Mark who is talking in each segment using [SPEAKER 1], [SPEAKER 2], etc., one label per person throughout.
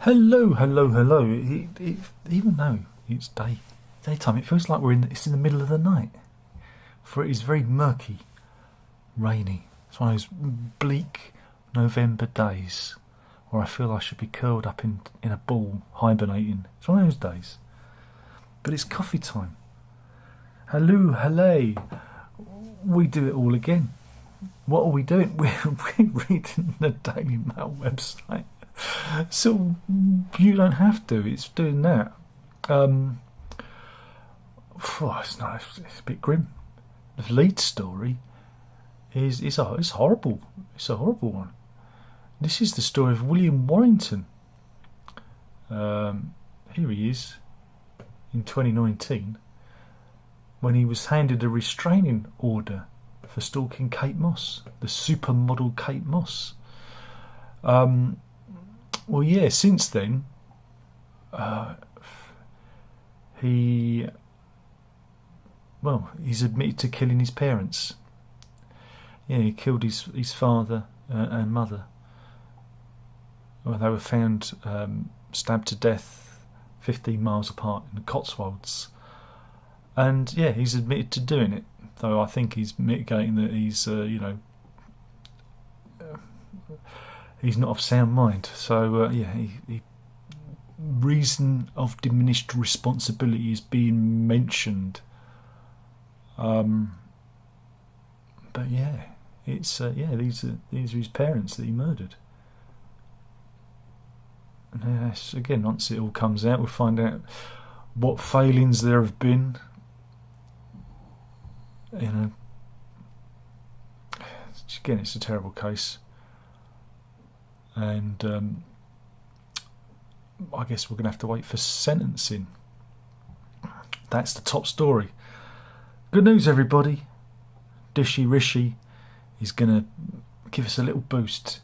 [SPEAKER 1] Hello, hello, hello. Even though it's daytime, it feels like it's in the middle of the night. For it is very murky, rainy. It's one of those bleak November days where I feel I should be curled up in a ball, hibernating. It's one of those days. But it's coffee time. Hello, hello. We do it all again. What are we doing? We're reading the Daily Mail website. So you don't have to. It's doing that. It's a bit grim. The lead story is horrible. It's a horrible one. This is the story of William Warrington. Here he is in 2019 when he was handed a restraining order for stalking Kate Moss, the supermodel Kate Moss. Well, yeah, since then, he's admitted to killing his parents. Yeah, he killed his father and mother. Well, they were found stabbed to death 15 miles apart in the Cotswolds. And yeah, he's admitted to doing it, though I think he's mitigating that he's not of sound mind. So he reason of diminished responsibility is being mentioned. But yeah, it's these are his parents that he murdered. And yes, again, once it all comes out, we'll find out what failings there have been. Again, it's a terrible case. And I guess we're going to have to wait for sentencing. That's the top story. Good news, everybody. Dishy Rishi is going to give us a little boost.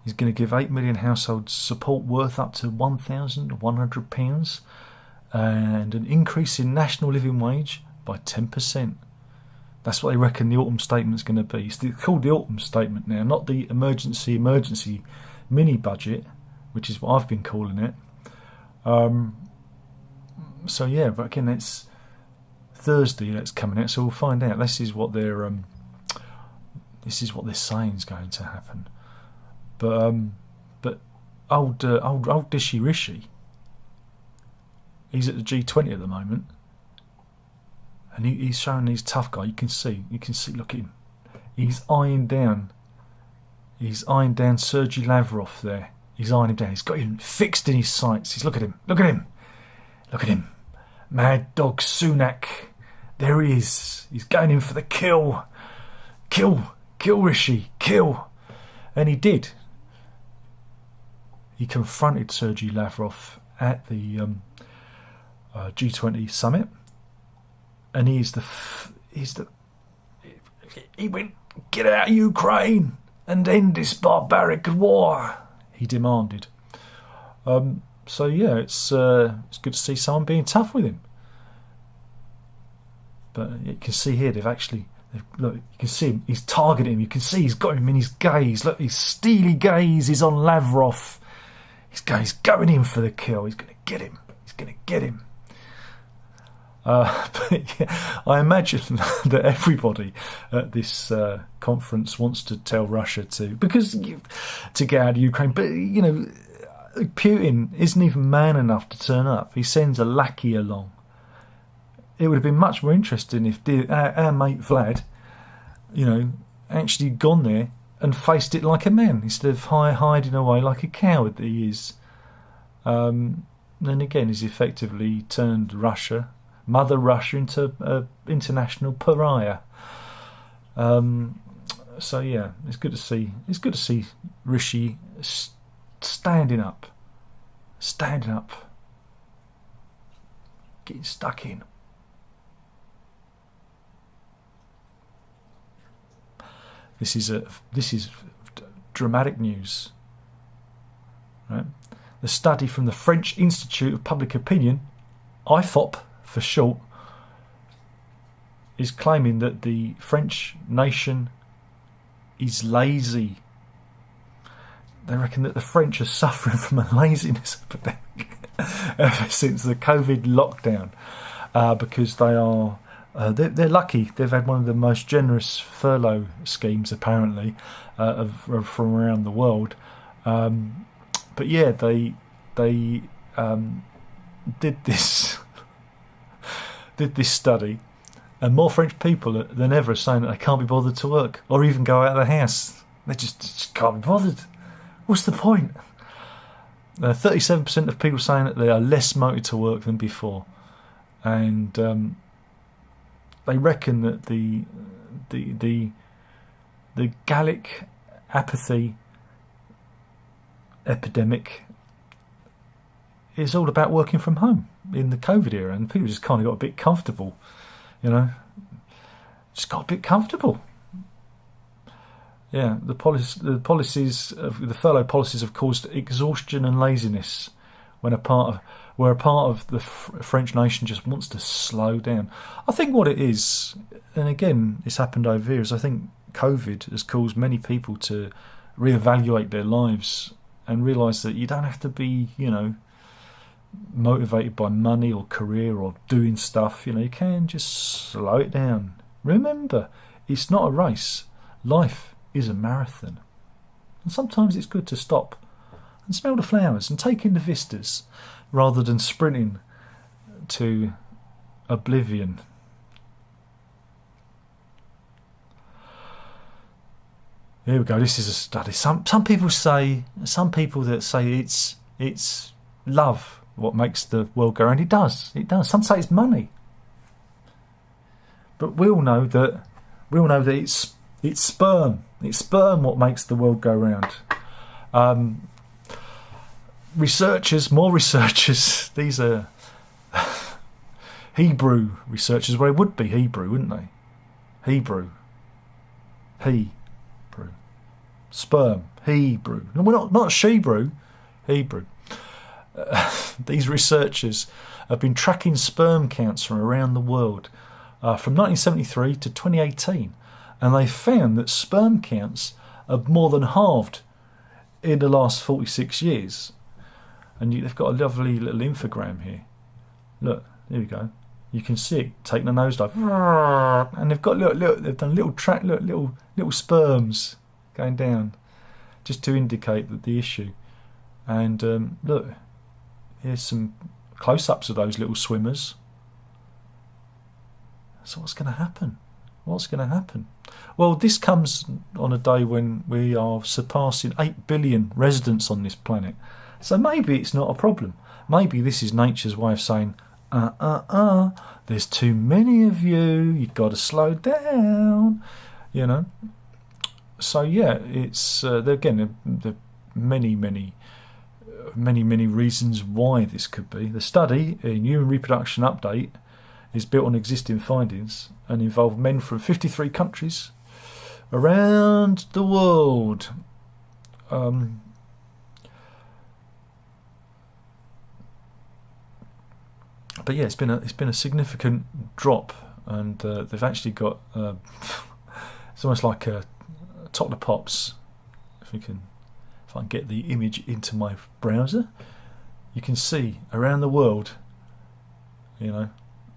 [SPEAKER 1] He's going to give 8 million households support worth up to £1,100 and an increase in national living wage by 10%. That's what they reckon the autumn statement's going to be. It's called the autumn statement now, not the emergency mini budget, which is what I've been calling it. So yeah, but again, it's Thursday that's coming out, so we'll find out. This is what they're saying is going to happen. But old Dishy Rishi, he's at the G20 at the moment. And he's showing he's tough guy. You can see. Look at him. He's eyeing down Sergei Lavrov there. He's eyeing him down. He's got him fixed in his sights. He's look at him. Look at him. Mad dog Sunak. There he is. He's going in for the kill. Kill Rishi. Kill. And he did. He confronted Sergei Lavrov at the G20 summit. And he went, get out of Ukraine and end this barbaric war, he demanded. So yeah, it's good to see someone being tough with him. But you can see here look, you can see him, he's targeting him. You can see he's got him in his gaze. Look, his steely gaze is on Lavrov. He's going in for the kill. He's going to get him. But yeah, I imagine that everybody at this conference wants to tell Russia to get out of Ukraine. But Putin isn't even man enough to turn up. He sends a lackey along. It would have been much more interesting if our mate Vlad, actually gone there and faced it like a man instead of hiding away like a coward that he is. Then again, he's effectively turned Mother Russia into an international pariah. So yeah, it's good to see Rishi standing up, getting stuck in. This is dramatic news, right? The study from the French Institute of Public Opinion, IFOP for short, is claiming that the French nation is lazy. they reckon that the French are suffering from a laziness epidemic ever since the COVID lockdown, because they are they're lucky. They've had one of the most generous furlough schemes apparently from around the world. But yeah, they did this study, and more French people than ever are saying that they can't be bothered to work or even go out of the house. They just can't be bothered. What's the point? 37% of people saying that they are less motivated to work than before, and they reckon that the Gallic apathy epidemic is all about working from home in the COVID era, and people just kind of got a bit comfortable, just got a bit comfortable. Yeah, the policies of the furlough policies have caused exhaustion and laziness where a part of the French nation just wants to slow down. I think what it is, and again, it's happened over here, is I think COVID has caused many people to reevaluate their lives and realise that you don't have to be, motivated by money or career or doing stuff. You can just slow it down. Remember, it's not a race. Life is a marathon. And sometimes it's good to stop and smell the flowers and take in the vistas rather than sprinting to oblivion. Here we go. This is a study. Some people that say it's love what makes the world go round. It does. Some say it's money, but we all know that it's sperm. It's sperm what makes the world go round. More researchers. These are Hebrew researchers. Well, it would be Hebrew, wouldn't they? Hebrew. Sperm. Hebrew. No, we're not Shebrew. Hebrew. These researchers have been tracking sperm counts from around the world from 1973 to 2018, and they found that sperm counts have more than halved in the last 46 years. And they've got a lovely little infogram here. Look, there we go. You can see it taking a nosedive, and they've got they've done little sperms going down, just to indicate that the issue. And look, here's some close-ups of those little swimmers. So what's going to happen? Well, this comes on a day when we are surpassing 8 billion residents on this planet. So maybe it's not a problem. Maybe this is nature's way of saying, there's too many of you, you've got to slow down, So yeah, it's again, the many reasons why this could be. The study in Human Reproduction Update is built on existing findings and involved men from 53 countries around the world. But yeah, it's been a significant drop, and they've actually got it's almost like a top the pops. If I can get the image into my browser, you can see around the world.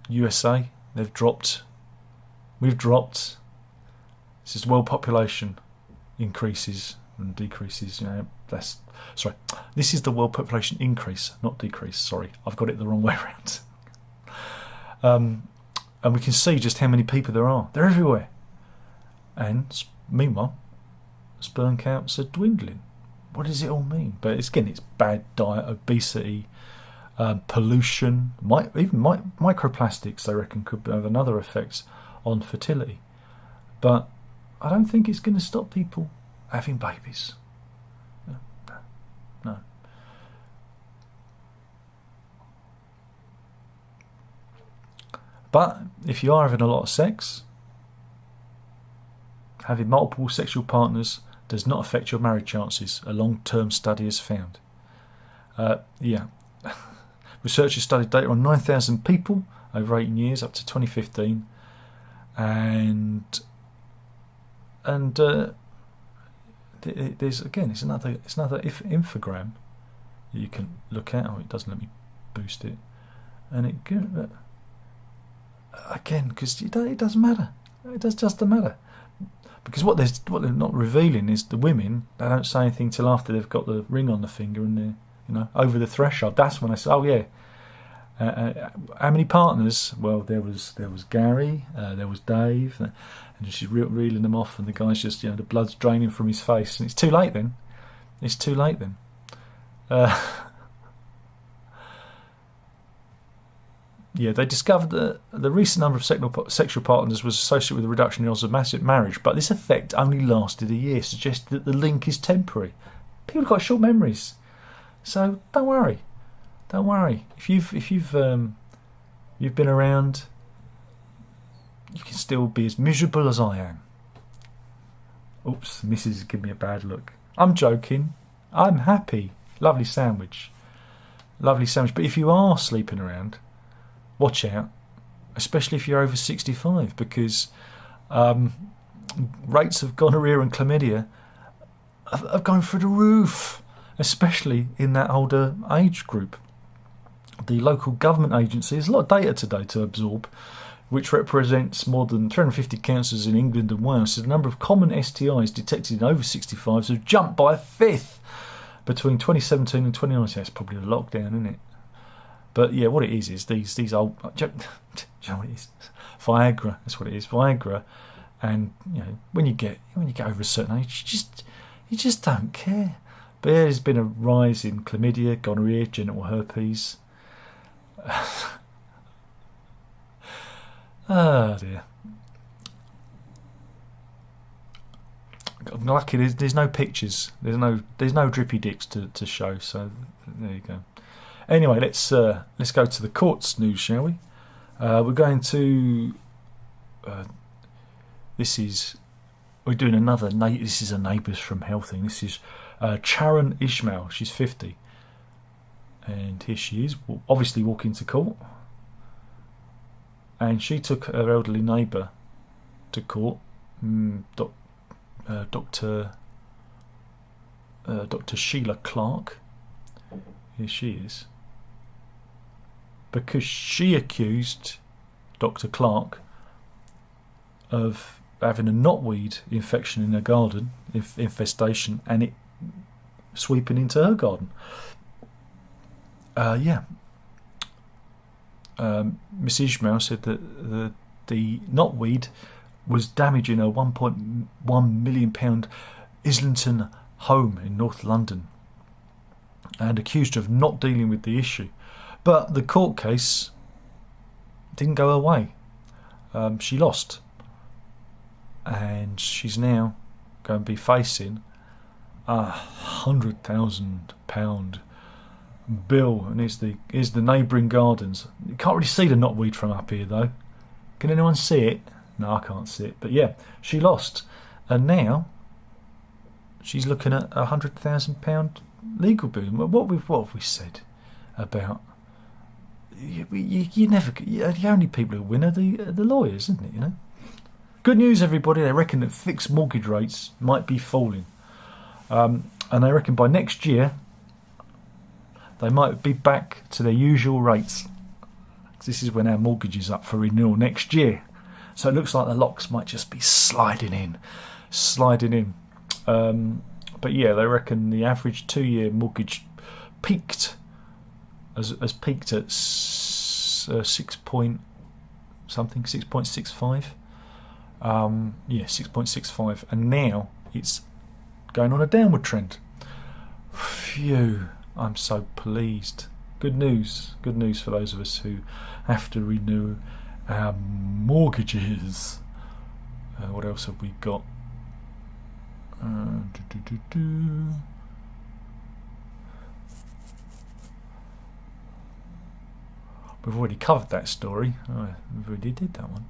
[SPEAKER 1] USA, they've dropped. We've dropped. This is world population increases and decreases. This is the world population increase, not decrease. Sorry, I've got it the wrong way around. And we can see just how many people there are. They're everywhere. And meanwhile, sperm counts are dwindling. What does it all mean? But it's bad diet, obesity, pollution, even microplastics, they reckon, could have another effects on fertility. But I don't think it's going to stop people having babies. No. But if you are having a lot of sex, having multiple sexual partners does not affect your marriage chances, a long-term study has found. Researchers studied data on 9,000 people over 18 years up to 2015, and there's again, it's another infogram you can look at. Oh, it doesn't let me boost it, and it again, because it doesn't matter. It doesn't matter, because what they're not revealing is the women. They don't say anything till after they've got the ring on the finger and they're over the threshold. That's when I say, oh yeah. How many partners? Well, there was Gary, there was Dave, and she's reeling them off, and the guy's just, the blood's draining from his face, and it's too late then. It's too late then. Yeah, they discovered that the recent number of sexual partners was associated with a reduction in odds of massive marriage, but this effect only lasted a year, suggesting that the link is temporary. People have got short memories, so don't worry. Don't worry. If you've been around, you can still be as miserable as I am. Oops, Mrs. give me a bad look. I'm joking. I'm happy. Lovely sandwich. Lovely sandwich. But if you are sleeping around, watch out, especially if you're over 65, because rates of gonorrhea and chlamydia have gone through the roof, especially in that older age group. The local government agency has a lot of data today to absorb, which represents more than 350 councils in England and Wales. So the number of common STIs detected in over 65s have jumped by a fifth between 2017 and 2019. That's probably a lockdown, isn't it? But yeah, what it is these old. Do you know what it is? Viagra. That's what it is. Viagra, and when you get over a certain age, you just don't care. But yeah, there's been a rise in chlamydia, gonorrhea, genital herpes. Oh dear. I'm lucky there's no pictures. There's no drippy dicks to show. So there you go. Anyway, let's go to the courts news, shall we? We're going to. We're doing another. This is a Neighbours from Hell thing. This is Charon Ishmael. She's 50. And here she is, obviously walking to court. And she took her elderly neighbour to court, Dr. Sheila Clark. Here she is. Because she accused Dr. Clark of having a knotweed infection in her garden, infestation, and it sweeping into her garden. Miss Ishmael said that the knotweed was damaging her £1.1 million Islington home in North London, and accused her of not dealing with the issue. But the court case didn't go her way. She lost, and she's now going to be facing £100,000 bill, and here's the neighbouring gardens. You can't really see the knotweed from up here though. Can anyone see it? No, I can't see it. But yeah, she lost, and now she's looking at £100,000 legal bill. What have we said about you never? The only people who win are the lawyers, isn't it? Good news, everybody. They reckon that fixed mortgage rates might be falling, and they reckon by next year they might be back to their usual rates. This is when our mortgage is up for renewal next year. So it looks like the locks might just be sliding in. But yeah, they reckon the average 2-year mortgage has peaked at 6.65. 6.65, and now it's going on a downward trend. Phew, I'm so pleased. Good news for those of us who have to renew our mortgages. What else have we got? We've already covered that story. We already did that one.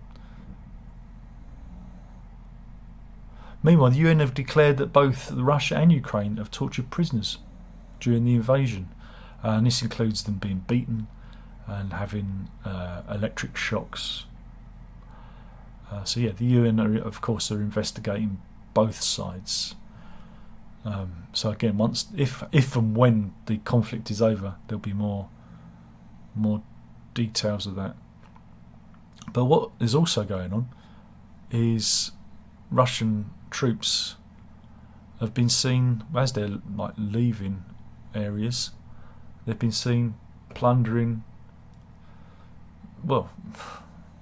[SPEAKER 1] Meanwhile, the UN have declared that both Russia and Ukraine have tortured prisoners during the invasion, and this includes them being beaten and having electric shocks. So yeah, the UN are investigating both sides. So again, once, if and when the conflict is over, there'll be more details of that. But what is also going on is Russian troops have been seen, as they're like leaving areas, they've been seen plundering, well,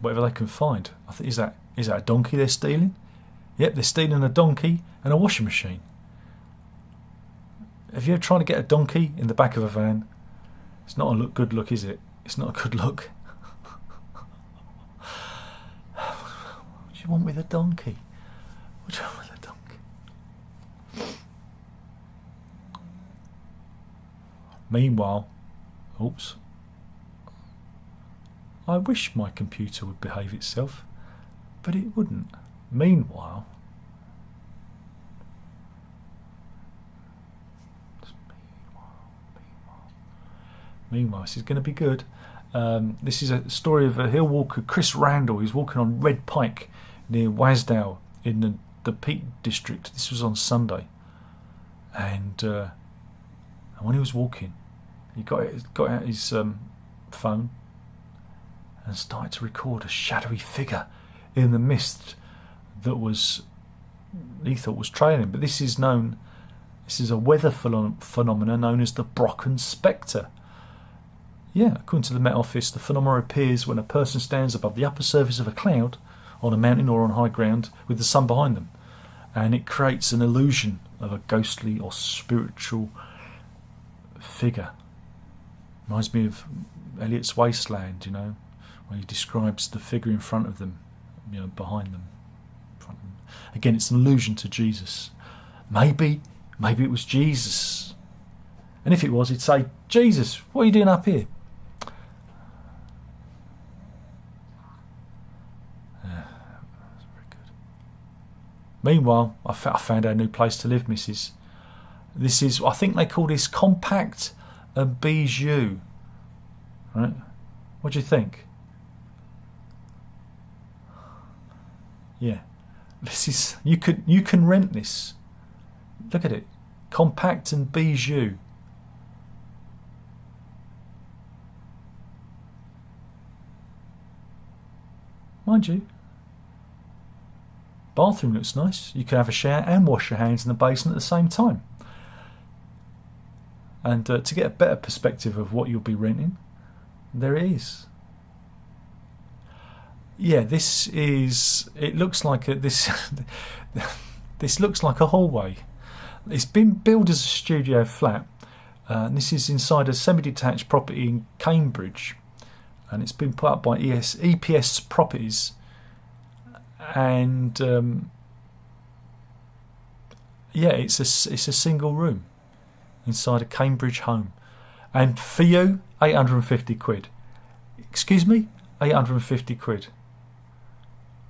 [SPEAKER 1] whatever they can find. I think, is that a donkey they're stealing? Yep, they're stealing a donkey and a washing machine. If you're trying to get a donkey in the back of a van, it's not a good look, is it? It's not a good look. What do you want with a donkey? What do you want with a donkey? Meanwhile, oops. I wish my computer would behave itself, but it wouldn't. Meanwhile, this is going to be good. This is a story of a hill walker, Chris Randall. He's walking on Red Pike near Wasdale in the Peak District. This was on Sunday, and when he was walking, he got out his phone and started to record a shadowy figure in the mist that he thought was trailing him. But this is a weather phenomena known as the Brocken Spectre. Yeah, according to the Met Office, the phenomenon appears when a person stands above the upper surface of a cloud on a mountain or on high ground with the sun behind them, and it creates an illusion of a ghostly or spiritual figure. Reminds me of Eliot's Wasteland, where he describes the figure in front of them, behind them. Again, it's an allusion to Jesus. Maybe it was Jesus. And if it was, he'd say, Jesus, what are you doing up here? That's very good. Meanwhile, I found our new place to live, Mrs. This is, I think they call this compact and bijou. Right? What do you think? Yeah. This is, you can rent this. Look at it. Compact and bijou. Mind you, bathroom looks nice. You can have a shower and wash your hands in the basin at the same time. And to get a better perspective of what you'll be renting, there it is. Yeah, this is. It looks like this. This looks like a hallway. It's been billed as a studio flat. And this is inside a semi-detached property in Cambridge, and it's been put up by EPS Properties. And yeah, it's a single room inside a Cambridge home, and for you, 850 quid. Excuse me, 850 quid.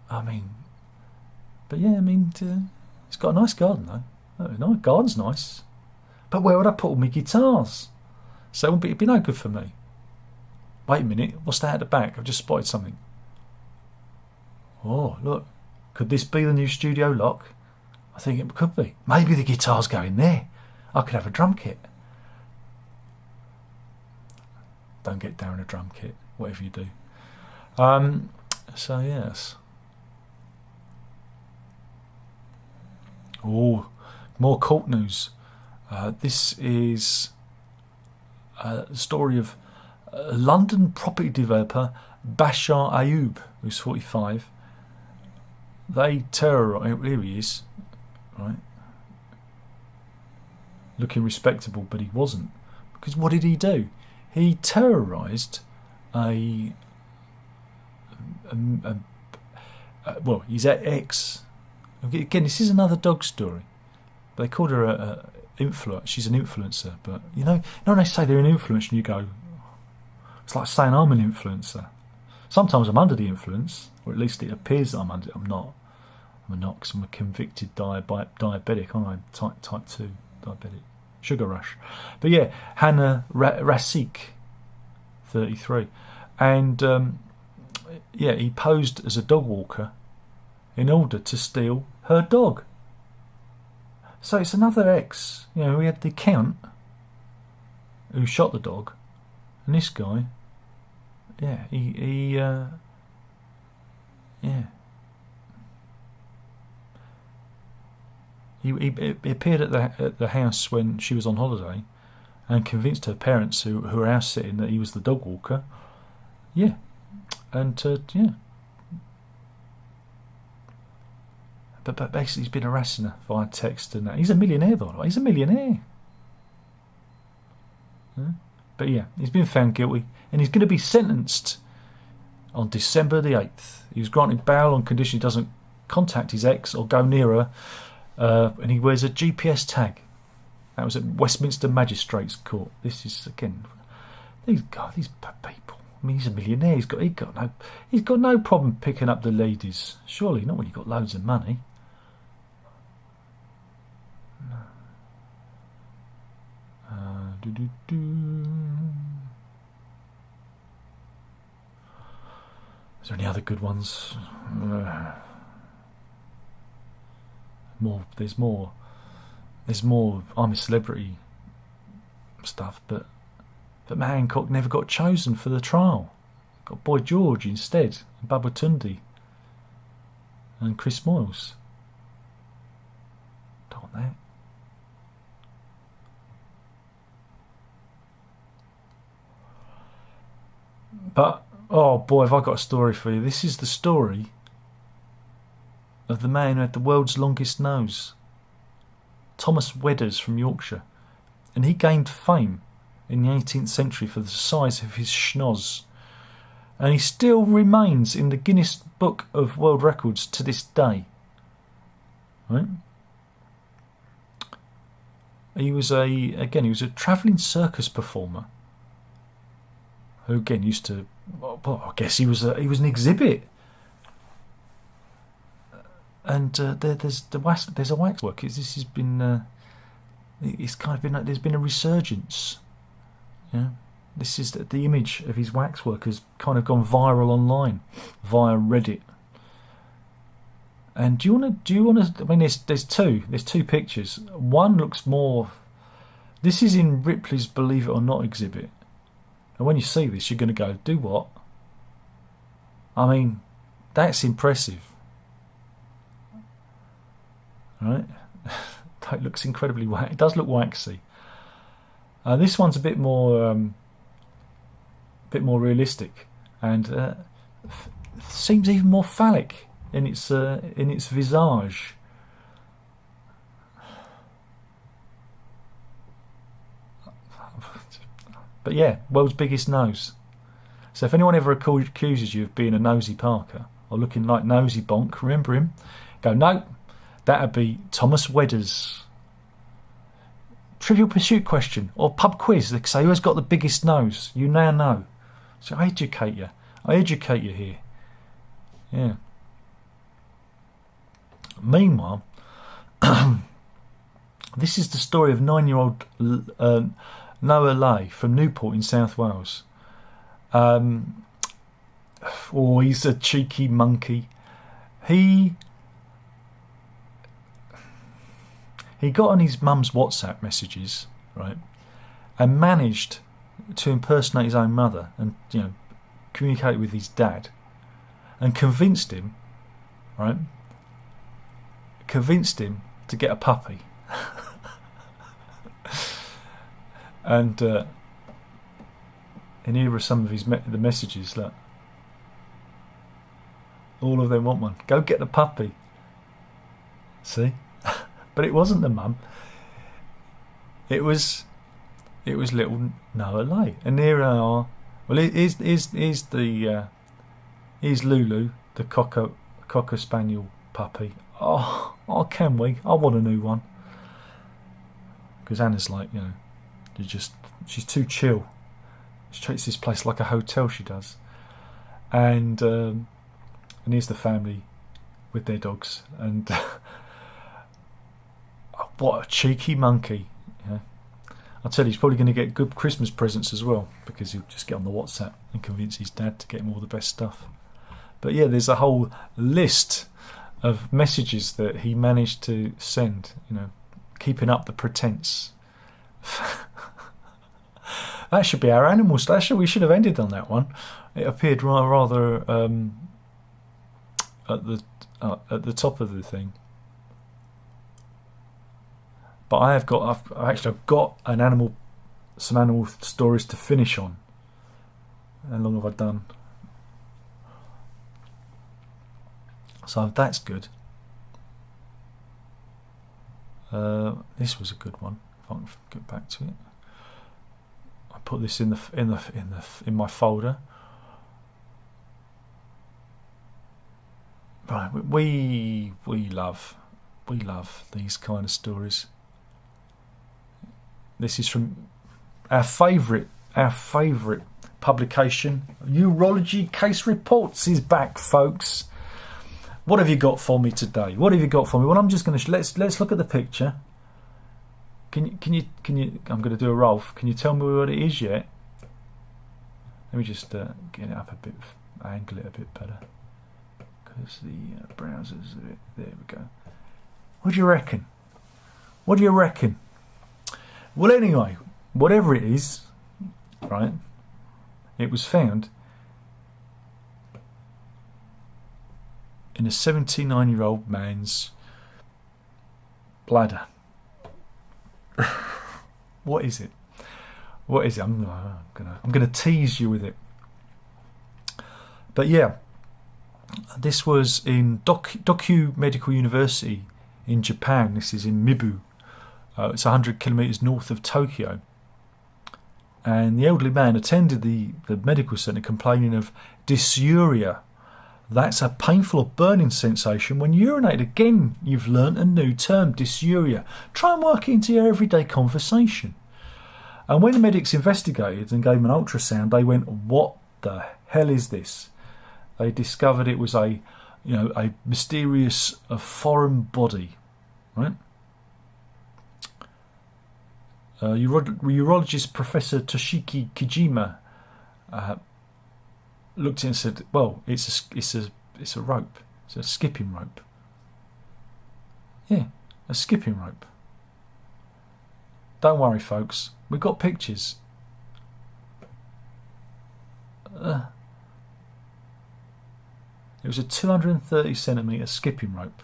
[SPEAKER 1] I mean, but yeah, it's got a nice garden though. No, garden's nice. But where would I put all my guitars? So it'd be no good for me. Wait a minute, what's that at the back? I've just spotted something. Oh, look. Could this be the new studio lock? I think it could be. Maybe the guitars go in there. I could have a drum kit. Don't get down a drum kit, whatever you do. So yes. Oh, more court news. This is the story of London property developer Bashar Ayoub, who's 45. They terrorised. Here he is, right? Looking respectable, but he wasn't. Because what did he do? He terrorised well, his ex. Again, this is another dog story. But they called her a influencer. She's an influencer, but when they say they're an influencer, and you go, it's like saying I'm an influencer. Sometimes I'm under the influence, or at least it appears that I'm under. I'm not. I'm not, because I'm a convicted diabetic, aren't I? Type 2 diabetic, sugar rush. But yeah, Hannah Rasik, 33, and yeah, he posed as a dog walker in order to steal her dog. So it's another ex. You know, we had the Count who shot the dog, and this guy, yeah, yeah. He appeared at the house when she was on holiday and convinced her parents, who were house sitting, that he was the dog walker. Yeah. And, yeah. But basically he's been harassing her via text and that. He's a millionaire, by the way. He's a millionaire. Yeah. But yeah, he's been found guilty and he's going to be sentenced on December the 8th. He was granted bail on condition he doesn't contact his ex or go near her. And he wears a GPS tag. That was at Westminster Magistrates Court. This is, again, these people. I mean, he's a millionaire. He's got no problem picking up the ladies. Surely not when you've got loads of money. Is there any other good ones? There's more I'm a Celebrity stuff, but Matt Hancock never got chosen for the trial. Got Boy George instead, Bubba Tundi and Chris Moyles. Don't want that. But oh boy, have I got a story for you. This is the story of the man who had the world's longest nose, Thomas Wedders from Yorkshire, and he gained fame in the 18th century for the size of his schnoz, and he still remains in the Guinness Book of World Records to this day. Right? He was a travelling circus performer who again used to, well, I guess he was an exhibit. And there's a waxwork. This has been, it's kind of been, there's been a resurgence. Yeah, this is the image of his waxwork has kind of gone viral online via Reddit. And do you want to? I mean, there's two pictures. One looks more. This is in Ripley's Believe It or Not exhibit. And when you see this, you're going to go, do what? I mean, that's impressive. Right? That looks incredibly waxy. It does look waxy. This one's a bit more realistic, and seems even more phallic in its visage. But yeah, world's biggest nose. So if anyone ever accuses you of being a nosy Parker or looking like Nosy Bonk, remember him. Go, no, that'd be Thomas Wedders. Trivial Pursuit question or pub quiz. They say, who has got the biggest nose? You now know. So I educate you here. Yeah. Meanwhile, this is the story of 9-year-old Noah Lay from Newport in South Wales. He's a cheeky monkey. He got on his mum's WhatsApp messages, right, and managed to impersonate his own mother and, you know, communicate with his dad, and convinced him to get a puppy. And here are some of the messages. Look, all of them want one. Go get the puppy. See. But it wasn't the mum. It was little Noah Lay. And here are. Well, here's Lulu, the cocker spaniel puppy. Oh, can we? I want a new one. Because Anna's like, you know, she's too chill. She treats this place like a hotel. She does. And here's the family with their dogs and. What a cheeky monkey. Yeah. I'll tell you, he's probably going to get good Christmas presents as well, because he'll just get on the WhatsApp and convince his dad to get him all the best stuff. But yeah, there's a whole list of messages that he managed to send, you know, keeping up the pretense. That should be our animal slasher. We should have ended on that one. It appeared rather at the top of the thing. But I've actually got some animal stories to finish on. How long have I done? So that's good. This was a good one. If I can get back to it, I put this in my folder. Right, we love these kind of stories. This is from our favourite publication, Urology Case Reports, is back, folks. What have you got for me today? What have you got for me? Well, I'm just going to let's look at the picture. Can you? I'm going to do a Rolf. Can you tell me what it is yet? Let me just get it up a bit, angle it a bit better, because the browser's a bit. There we go. What do you reckon? What do you reckon? Well, anyway, whatever it is, right? It was found in a 79-year-old man's bladder. What is it? What is it? I'm gonna tease you with it. But yeah, this was in Dokyu Medical University in Japan. This is in Mibu. It's 100 kilometers north of Tokyo. And the elderly man attended the medical centre complaining of dysuria. That's a painful or burning sensation when you urinate. Again, you've learnt a new term, dysuria. Try and work it into your everyday conversation. And when the medics investigated and gave him an ultrasound, they went, "What the hell is this?" They discovered it was a mysterious foreign body, right? Urologist Professor Toshiki Kijima looked at it and said, "Well, it's a rope. It's a skipping rope. Yeah, a skipping rope. Don't worry, folks. We've got pictures." It was a 230 centimetre skipping rope,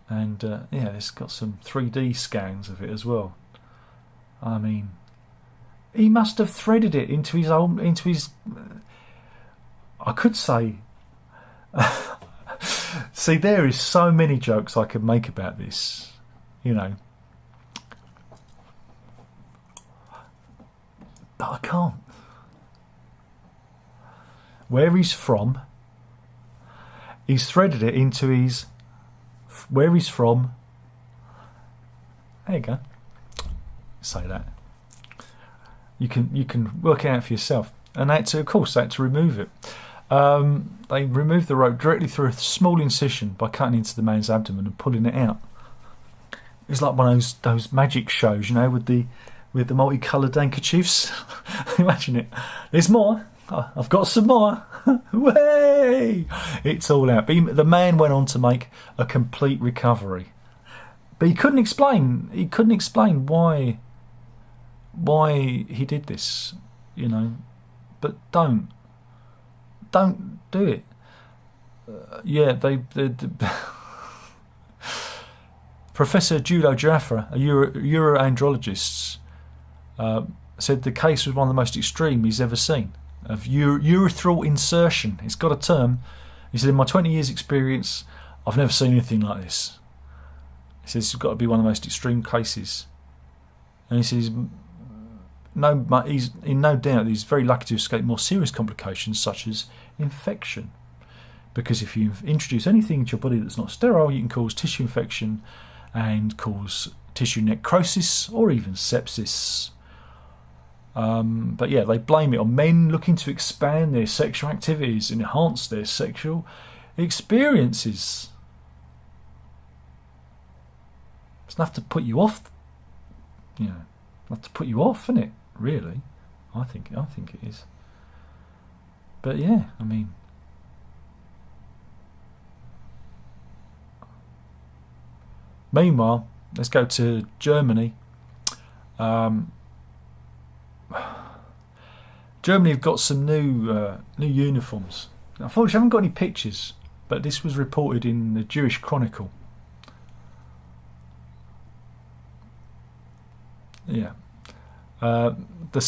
[SPEAKER 1] and yeah, it's got some 3D scans of it as well. I mean, he must have threaded it into his. I could say. See, there is so many jokes I could make about this, but I can't. Where he's from, he's threaded it into his. Where he's from. There you go. Say that. You can work it out for yourself, and they had to remove it. They removed the rope directly through a small incision by cutting into the man's abdomen and pulling it out. It was like one of those magic shows, with the multicoloured handkerchiefs. Imagine it. There's more. I've got some more. Way! It's all out. But the man went on to make a complete recovery, but he couldn't explain. He couldn't explain why he did this. But don't do it. Yeah, they Professor Judo Jaffa, a uroandrologist, said the case was one of the most extreme he's ever seen of urethral insertion. It's got a term. He said, "In my 20 years experience, I've never seen anything like this." He says it's got to be one of the most extreme cases, and he says he's in no doubt he's very lucky to escape more serious complications such as infection, because if you introduce anything into your body that's not sterile, you can cause tissue infection and cause tissue necrosis or even sepsis. But yeah, they blame it on men looking to expand their sexual activities and enhance their sexual experiences. It's enough to put you off, enough to put you off, isn't it? Really, I think it is. But yeah, I mean, meanwhile, let's go to Germany. Germany have got some new uniforms. Unfortunately, I haven't got any pictures, but this was reported in the Jewish Chronicle. Yeah, the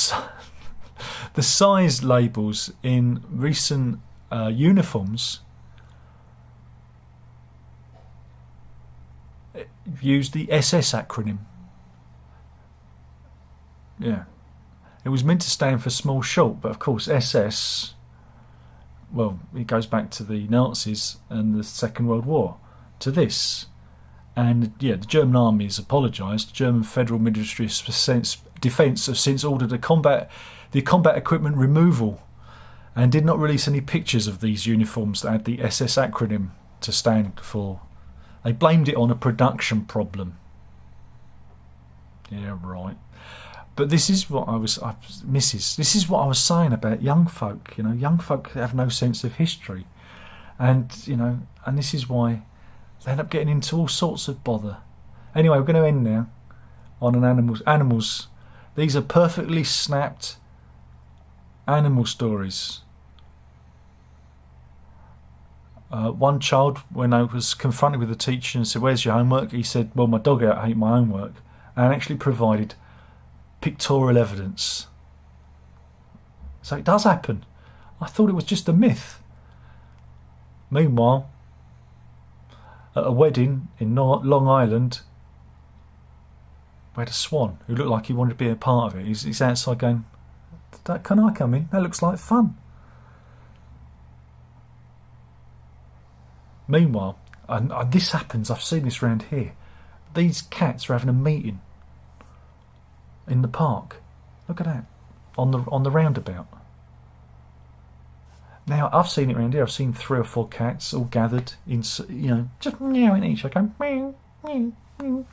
[SPEAKER 1] size labels in recent uniforms use the SS acronym. Yeah, it was meant to stand for small short, but of course SS, well, it goes back to the Nazis and the Second World War, to this. And yeah, the German army has apologised. The German Federal Ministry of Defence have since ordered the combat equipment removal, and did not release any pictures of these uniforms that had the SS acronym to stand for. They blamed it on a production problem. Yeah, right. But this is what this is what I was saying about young folk. You know, young folk have no sense of history, and you know, and this is why they end up getting into all sorts of bother. Anyway, we're going to end now on an animals. These are perfectly snapped animal stories. One child, when I was confronted with the teacher and said, "Where's your homework?" he said, "Well, my dog ate my homework," and actually provided pictorial evidence. So it does happen. I thought it was just a myth. Meanwhile, at a wedding in Long Island, we had a swan who looked like he wanted to be a part of it. He's outside going, "Can I come in? That looks like fun." Meanwhile, and this happens, I've seen this around here, these cats are having a meeting in the park. Look at that, on the roundabout. Now, I've seen it around here. I've seen 3 or 4 cats all gathered in, you know, just meowing at each other, going meow, meow, meow.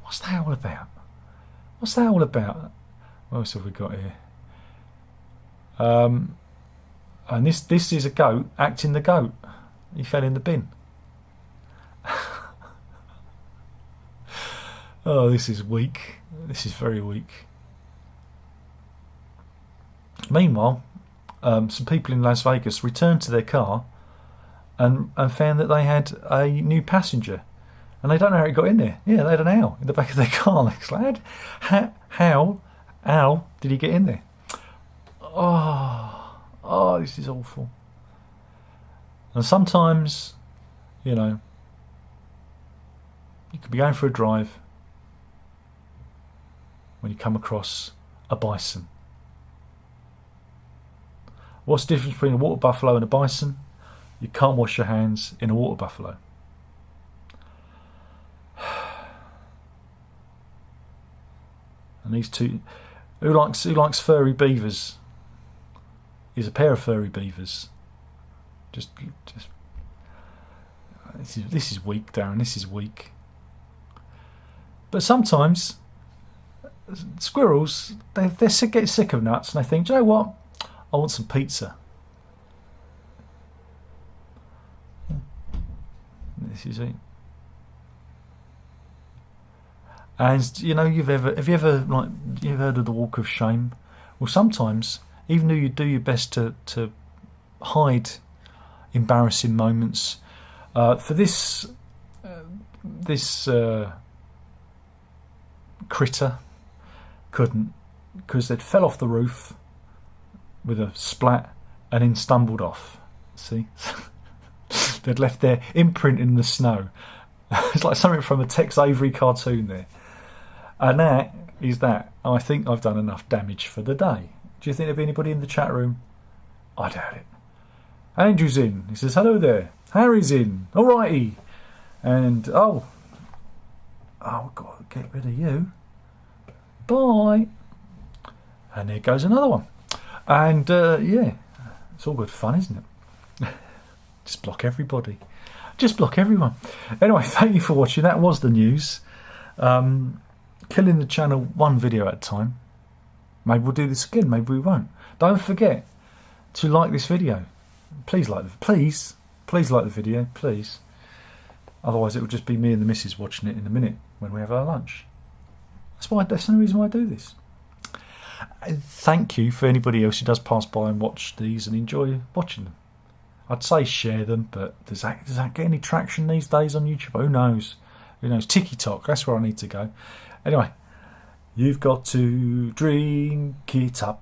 [SPEAKER 1] What's that all about? What's that all about? What else have we got here? And this is a goat acting the goat. He fell in the bin. Oh, this is weak. This is very weak. Meanwhile, some people in Las Vegas returned to their car and found that they had a new passenger, and they don't know how it got in there. Yeah, they had an owl in the back of their car. It's like, how did he get in there? Oh, this is awful. And sometimes, you know, you could be going for a drive when you come across a bison. What's the difference between a water buffalo and a bison? You can't wash your hands in a water buffalo. And these two, who likes furry beavers? Is a pair of furry beavers. Just this is weak, Darren. This is weak. But sometimes squirrels, they get sick of nuts and they think, "Do you know what? I want some pizza." This is it. And you know, have you ever heard of the walk of shame? Well, sometimes, even though you do your best to hide embarrassing moments, for this critter couldn't, because they'd fell off the roof with a splat and then stumbled off. See, they'd left their imprint in the snow. It's like something from a Tex Avery cartoon there. And that is that. I think I've done enough damage for the day. Do you think there'll be anybody in the chat room? I doubt it. Andrew's in. He says, "Hello there." Harry's in. Alrighty. And oh, I've got to get rid of you. Bye. And there goes another one. And yeah, it's all good fun, isn't it? Just block everybody. Just block everyone. Anyway, thank you for watching. That was the news. Killing the channel one video at a time. Maybe we'll do this again. Maybe we won't. Don't forget to like this video. Please like the video. Please. Otherwise, it will just be me and the missus watching it in a minute. when we have our lunch. That's the only reason why I do this. Thank you for anybody else who does pass by and watch these and enjoy watching them. I'd say share them, but does that get any traction these days on YouTube? Who knows? Who knows? TikTok, that's where I need to go. Anyway, you've got to drink it up.